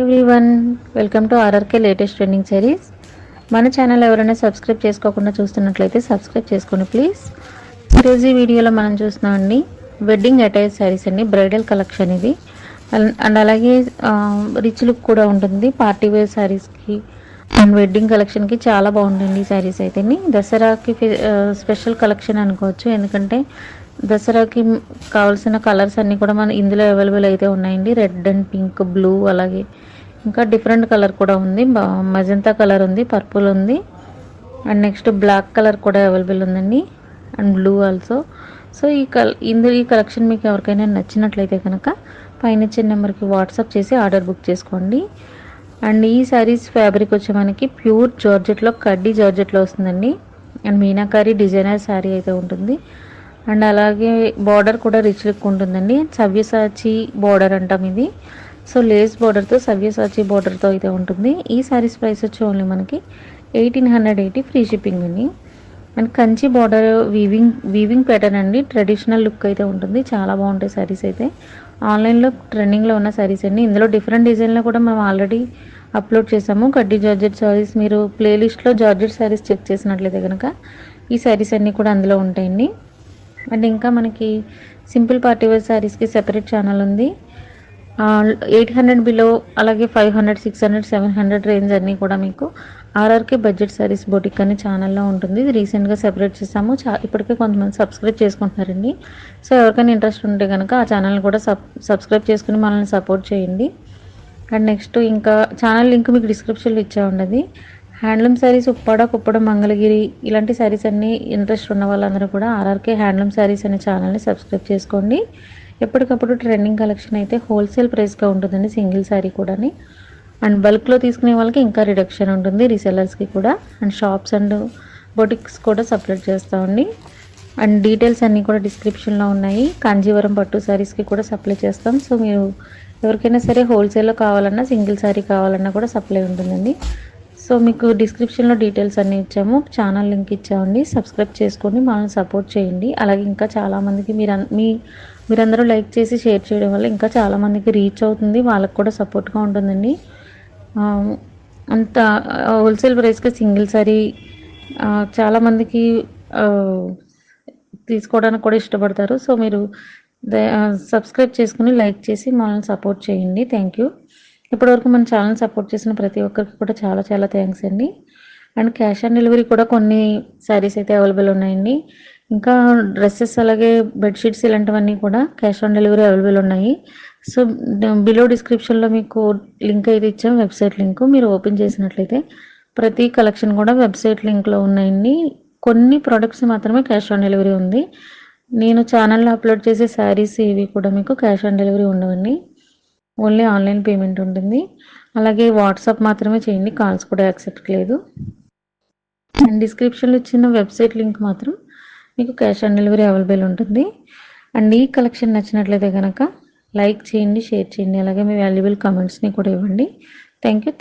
Everyone, welcome to RRK latest trending series. మన channel ఎవరైనా subscribe చేసుకోకుండా చూస్తున్నట్లయితే సబ్స్క్రైబ్ చేసుకోండి ప్లీజ్. ఈరోజు ఈ వీడియోలో మనం చూస్తున్నామండి వెడ్డింగ్ అటైర్ శారీస్ అండి, బ్రైడల్ కలెక్షన్ ఇది. అండ్ అలాగే రిచ్ లుక్ కూడా ఉంటుంది పార్టీ వేర్ శారీస్కి అండ్ వెడ్డింగ్ కలెక్షన్కి చాలా బాగుంటుంది ఈ శారీస్ అయితే. దసరాకి స్పెషల్ కలెక్షన్ అనుకోవచ్చు, ఎందుకంటే దసరాకి కావాల్సిన కలర్స్ అన్నీ కూడా మన ఇందులో అవైలబుల్ అయితే ఉన్నాయండి. రెడ్ అండ్ పింక్, బ్లూ, అలాగే ఇంకా డిఫరెంట్ కలర్ కూడా ఉంది. మజంతా కలర్ ఉంది, పర్పుల్ ఉంది, అండ్ నెక్స్ట్ బ్లాక్ కలర్ కూడా అవైలబుల్ ఉందండి, అండ్ బ్లూ ఆల్సో. సో ఈ కలెక్షన్ మీకు ఎవరికైనా నచ్చినట్లయితే కనుక పైన ఇచ్చిన నెంబర్కి వాట్సాప్ చేసి ఆర్డర్ బుక్ చేసుకోండి. అండ్ ఈ శారీస్ ఫ్యాబ్రిక్ వచ్చే మనకి ప్యూర్ జార్జెట్లో, కడ్డీ జార్జెట్లో వస్తుందండి. అండ్ మీనాకారి డిజైనర్ శారీ అయితే ఉంటుంది. అండ్ అలాగే బార్డర్ కూడా రిచ్ లుక్ ఉంటుందండి. సవ్యసాచి బార్డర్ అంటాం ఇది. సో లేస్ బార్డర్తో, సవ్యసాచి బార్డర్తో అయితే ఉంటుంది. ఈ శారీస్ ప్రైస్ వచ్చి ఓన్లీ మనకి 1880 ఫ్రీ షిప్పింగ్ అండి. And Kanchi border weaving pattern అండి, ట్రెడిషనల్ లుక్ అయితే ఉంటుంది. చాలా బాగుంటాయి శారీస్ అయితే. ఆన్లైన్లో ట్రెండింగ్లో ఉన్న శారీస్ అండి. ఇందులో డిఫరెంట్ డిజైన్లో కూడా మనం ఆల్రెడీ అప్లోడ్ చేసాము. కడ్డీ జార్జెట్ శారీస్, మీరు ప్లేలిస్ట్లో జార్జెట్ శారీస్ చెక్ చేసినట్లయితే కనుక ఈ శారీస్ అన్నీ కూడా అందులో ఉంటాయండి. అండ్ ఇంకా మనకి సింపుల్ పార్టీ వేర్ శారీస్కి సెపరేట్ ఛానల్ ఉంది. 800 బిలో, అలాగే 500, 600, 700 రేంజ్ అన్నీ కూడా మీకు ఆర్ఆర్కే బడ్జెట్ శారీస్ బొటిక్ అనే ఛానల్లో ఉంటుంది. ఇది రీసెంట్గా సెపరేట్ చేసాము. ఇప్పటికే కొంతమంది సబ్స్క్రైబ్ చేసుకుంటున్నారండి. సో ఎవరికైనా ఇంట్రెస్ట్ ఉంటే కనుక ఆ ఛానల్ కూడా సబ్స్క్రైబ్ చేసుకుని మనల్ని సపోర్ట్ చేయండి. అండ్ నెక్స్ట్ ఇంకా ఛానల్ లింక్ మీకు డిస్క్రిప్షన్లో ఇచ్చే ఉండదు. హ్యాండ్లూమ్ శారీస్ ఉప్పాడ, కుప్పడం, మంగళగిరి ఇలాంటి శారీస్ అన్నీ ఇంట్రెస్ట్ ఉన్న వాళ్ళందరూ కూడా ఆర్ఆర్కే హ్యాండ్లూమ్ శారీస్ అనే ఛానల్ని సబ్స్క్రైబ్ చేసుకోండి. ఎప్పటికప్పుడు ట్రెండింగ్ కలెక్షన్ అయితే హోల్సేల్ ప్రైస్గా ఉంటుందండి, సింగిల్ శారీ కూడా. అండ్ బల్క్లో తీసుకునే వాళ్ళకి ఇంకా రిడక్షన్ ఉంటుంది, రీసెల్లర్స్కి కూడా. అండ్ షాప్స్ అండ్ బొటిక్స్ కూడా సపరేట్ చేస్తామండి. అండ్ డీటెయిల్స్ అన్నీ కూడా డిస్క్రిప్షన్లో ఉన్నాయి. కాంజీవరం పట్టు శారీస్కి కూడా సప్లై చేస్తాం. సో మీరు ఎవరికైనా సరే హోల్సేల్లో కావాలన్నా, సింగిల్ శారీ కావాలన్నా కూడా సప్లై ఉంటుందండి. సో మీకు డిస్క్రిప్షన్లో డీటెయిల్స్ అన్నీ ఇచ్చాము, ఛానల్ లింక్ ఇచ్చామండి. సబ్స్క్రైబ్ చేసుకోండి, మనల్ని సపోర్ట్ చేయండి. అలాగే ఇంకా చాలామందికి మీరందరూ లైక్ చేసి షేర్ చేయడం వల్ల ఇంకా చాలామందికి రీచ్ అవుతుంది, వాళ్ళకి కూడా సపోర్ట్గా ఉంటుందండి. అంత హోల్సేల్ ప్రైస్కి సింగిల్ సారీ చాలామందికి తీసుకోవడానికి కూడా ఇష్టపడతారు. సో మీరు సబ్స్క్రైబ్ చేసుకుని లైక్ చేసి మనల్ని సపోర్ట్ చేయండి. Thank you. ఇప్పటివరకు మన ఛానల్ సపోర్ట్ చేసిన ప్రతి ఒక్కరికి కూడా చాలా చాలా థ్యాంక్స్ అండి. అండ్ క్యాష్ ఆన్ డెలివరీ కూడా కొన్ని శారీస్ అయితే అవైలబుల్ ఉన్నాయండి. ఇంకా డ్రెస్సెస్, అలాగే బెడ్షీట్స్ ఇలాంటివన్నీ కూడా క్యాష్ ఆన్ డెలివరీ అవైలబుల్ ఉన్నాయి. సో బిలో డిస్క్రిప్షన్లో మీకు లింక్ అయితే ఇచ్చాం, వెబ్సైట్ లింక్. మీరు ఓపెన్ చేసినట్లయితే ప్రతి కలెక్షన్ కూడా వెబ్సైట్ లింక్లో ఉన్నాయండి. కొన్ని ప్రోడక్ట్స్ మాత్రమే క్యాష్ ఆన్ డెలివరీ ఉంది. నేను ఛానల్లో అప్లోడ్ చేసే శారీస్ ఇవి కూడా మీకు క్యాష్ ఆన్ డెలివరీ ఉండవండి, ఓన్లీ ఆన్లైన్ పేమెంట్ ఉంటుంది. అలాగే వాట్సాప్ మాత్రమే చేయండి, కాల్స్ కూడా యాక్సెప్ట్ లేదు. అండ్ డిస్క్రిప్షన్లో ఇచ్చిన వెబ్సైట్ లింక్ మాత్రం మీకు క్యాష్ ఆన్ డెలివరీ అవైలబుల్ ఉంటుంది. అండ్ ఈ కలెక్షన్ నచ్చినట్లయితే కనుక లైక్ చేయండి, షేర్ చేయండి, అలాగే మీ వాల్యుబుల్ కామెంట్స్ని కూడా ఇవ్వండి. Thank you.